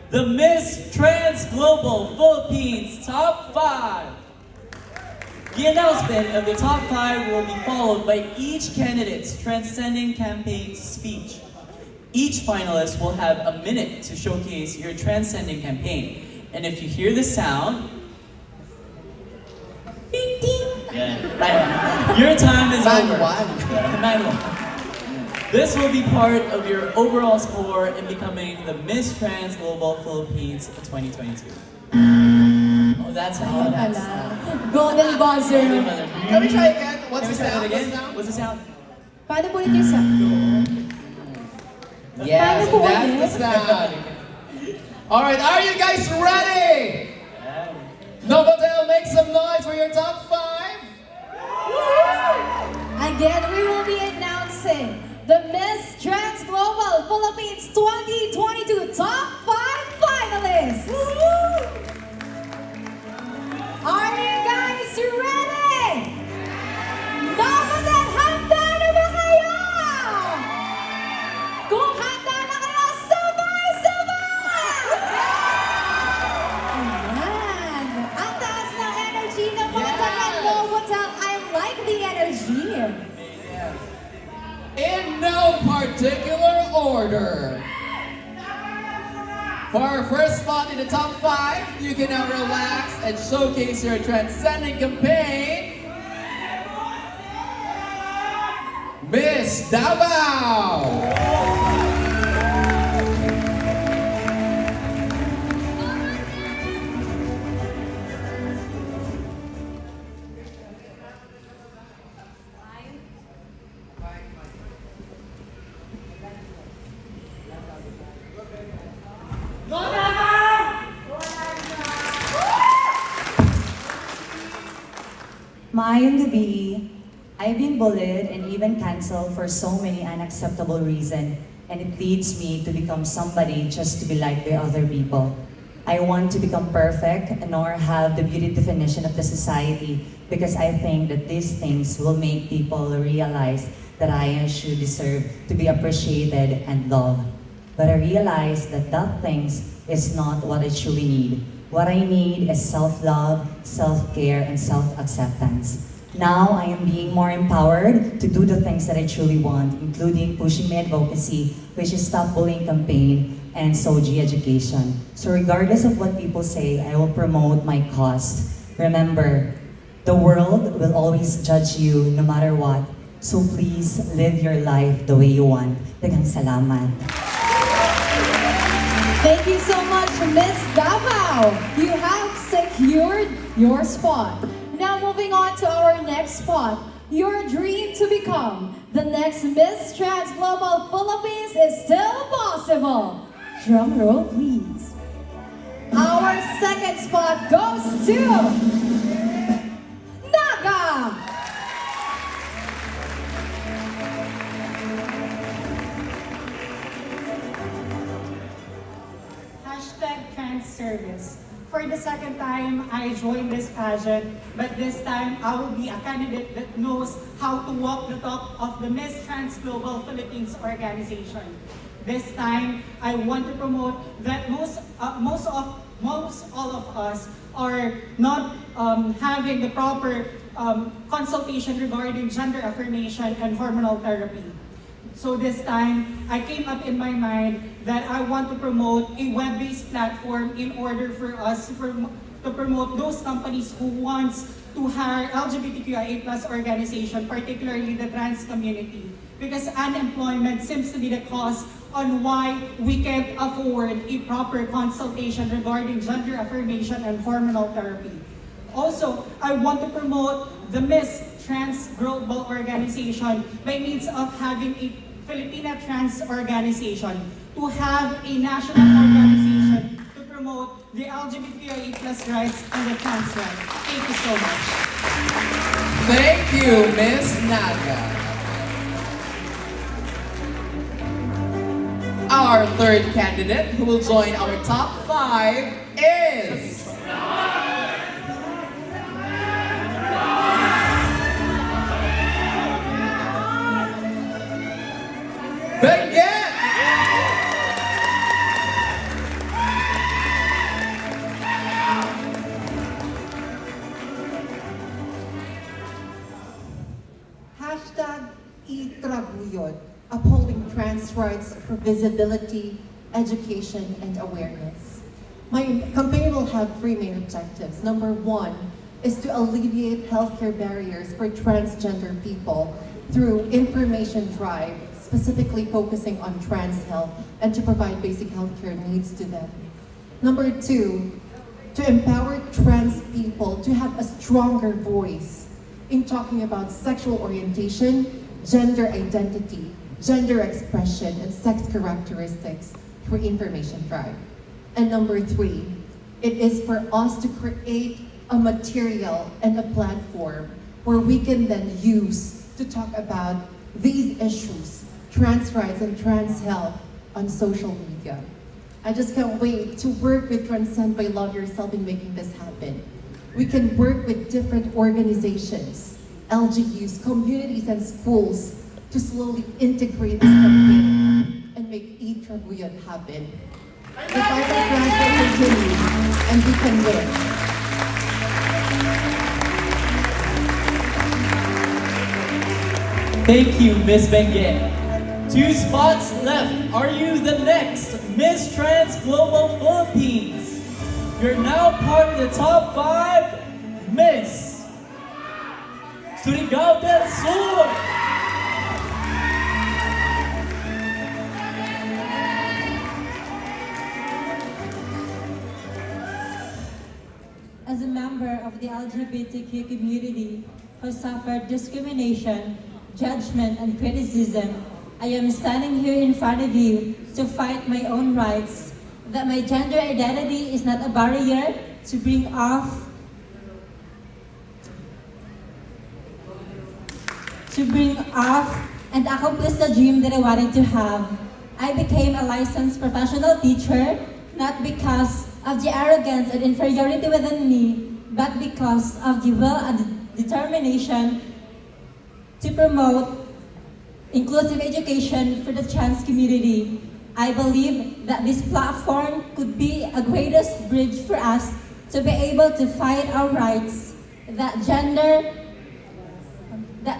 the Miss Transglobal Philippines Top 5. The announcement of the top 5 will be followed by each candidate's Transcending campaign speech. Each finalist will have a minute to showcase your Transcending campaign. And if you hear the sound, ding ding, your time is over. 9-1. This will be part of your overall score in becoming the Miss Transglobal Philippines 2022. Oh, that's how that's Golden buzzer. Let me try again. What's the sound? What's the sound? Paano po yung sound? Yes, Paano po that's the sound. Alright, are you guys ready? Novotel, make some noise for your top 5. Again, we will be announcing the Miss Transglobal Philippines 2022 Top 5 Finalists. Are you guys ready? Novotel, handa na ba kayo? Kung handa na kayo, sabay-sabay! Ayan! Ang taas ng energy ng mga taga-Novotel. I like the energy. In no particular order. For our first spot in the top 5, you can now relax and showcase your Transcending campaign. Miss Davao! Maayong gabi. I've been bullied and even cancelled for so many unacceptable reasons, and it leads me to become somebody just to be liked by other people. I want to become perfect nor have the beauty definition of the society because I think that these things will make people realize that I should deserve to be appreciated and loved. But I realize that things is not what I truly need. What I need is self-love, self-care, and self-acceptance. Now, I am being more empowered to do the things that I truly want, including pushing my advocacy, which is Stop Bullying campaign, and SOGI education. So regardless of what people say, I will promote my cause. Remember, the world will always judge you no matter what. So please live your life the way you want. Daghang salamat. Thank you so much, Miss Davao. You have secured your spot. Now moving on to our next spot. Your dream to become the next Miss Transglobal Philippines is still possible. Drum roll, please. Our second spot goes to Naga. #TransService. For the second time, I joined this pageant, but this time I will be a candidate that knows how to walk the talk of the Miss Transglobal Philippines organization. This time, I want to promote that most all of us are not having the proper consultation regarding gender affirmation and hormonal therapy. So this time, I came up in my mind that I want to promote a web-based platform in order for us to promote those companies who wants to hire LGBTQIA+ organization, particularly the trans community. Because unemployment seems to be the cause on why we can't afford a proper consultation regarding gender affirmation and hormonal therapy. Also, I want to promote the Miss Transglobal organization by means of having a Filipina Trans organization to have a national organization to promote the LGBTQIA+ rights and the trans rights. Thank you so much. Thank you, Miss Naga. Our third candidate who will join our top 5 is... Pageant! starts for visibility, education, and awareness. My campaign will have three main objectives. Number one is to alleviate healthcare barriers for transgender people through information drive, specifically focusing on trans health and to provide basic healthcare needs to them. Number two, to empower trans people to have a stronger voice in talking about sexual orientation, gender identity, gender expression, and sex characteristics through information drive. And number three, it is for us to create a material and a platform where we can then use to talk about these issues, trans rights and trans health, on social media. I just can't wait to work with Transcend by Love Yourself in making this happen. We can work with different organizations, LGUs, communities, and schools to slowly integrate this campaign and make e-Trabuyan happen. The fight for trans will continue, and we can win. Thank you, Miss Benguet. 2 spots left. Are you the next Miss Transglobal Philippines? You're now part of the top 5, Miss Surigao del Sur. As a member of the LGBTQ community who suffered discrimination, judgment, and criticism, I am standing here in front of you to fight my own rights, that my gender identity is not a barrier to bring off and accomplish the dream that I wanted to have. I became a licensed professional teacher, not because of the arrogance and inferiority within me, but because of the will and determination to promote inclusive education for the trans community. I believe that this platform could be a greatest bridge for us to be able to fight our rights, that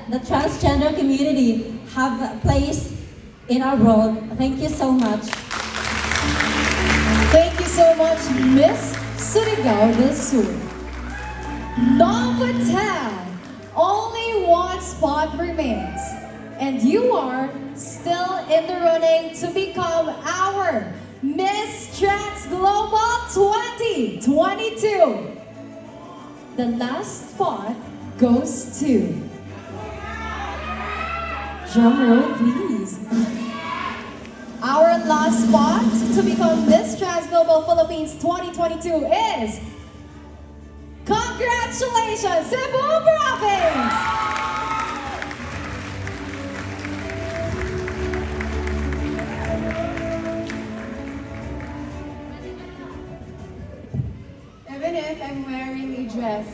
the transgender community have a place in our world. Thank you so much. Thank you so much, Miss Surigao del Sur. Number 10, only one spot remains, and you are still in the running to become our Miss Transglobal 2022. The last spot goes to, drum roll please. Our last spot to become Miss Transglobal Philippines 2022 is, congratulations, Cebu Province! Even if I'm wearing a dress,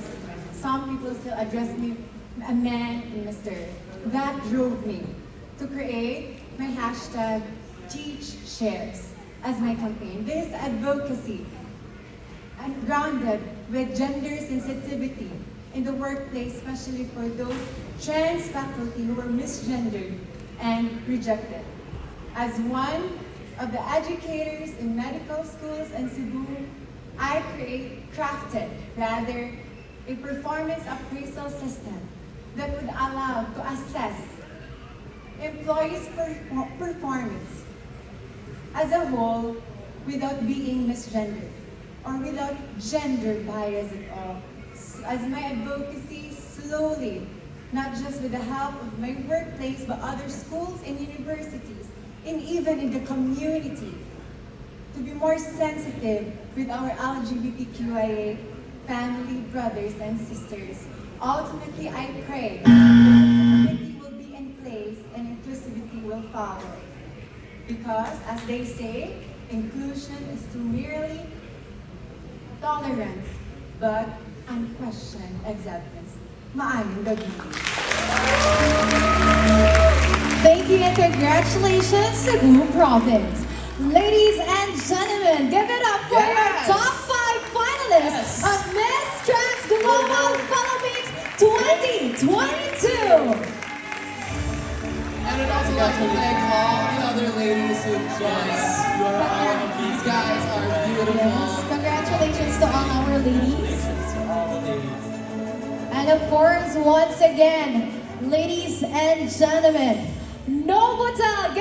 some people still address me a man and Mr. That drove me to create my hashtag #TeachShares as my campaign. This advocacy and grounded with gender sensitivity in the workplace, especially for those trans faculty who were misgendered and rejected. As one of the educators in medical schools in Cebu, I crafted a performance appraisal system that would allow to assess employees' performance as a whole without being misgendered or without gender bias at all. As my advocacy slowly, not just with the help of my workplace, but other schools and universities, and even in the community, to be more sensitive with our LGBTQIA family, brothers and sisters. Ultimately, I pray that inclusivity will be in place and inclusivity will follow. Because, as they say, inclusion is to merely tolerance, but unquestioned acceptance. Maayong gabi. Thank you and congratulations, Cebu Province. Ladies and gentlemen, give it up for your top 5 finalists of Miss Transglobal Philippines 2022. And I'd also like to thank all the other ladies Yes, you are all, these guys are Yes, beautiful. congratulations to all our ladies. All the ladies. And of course, once again, ladies and gentlemen, Novotel,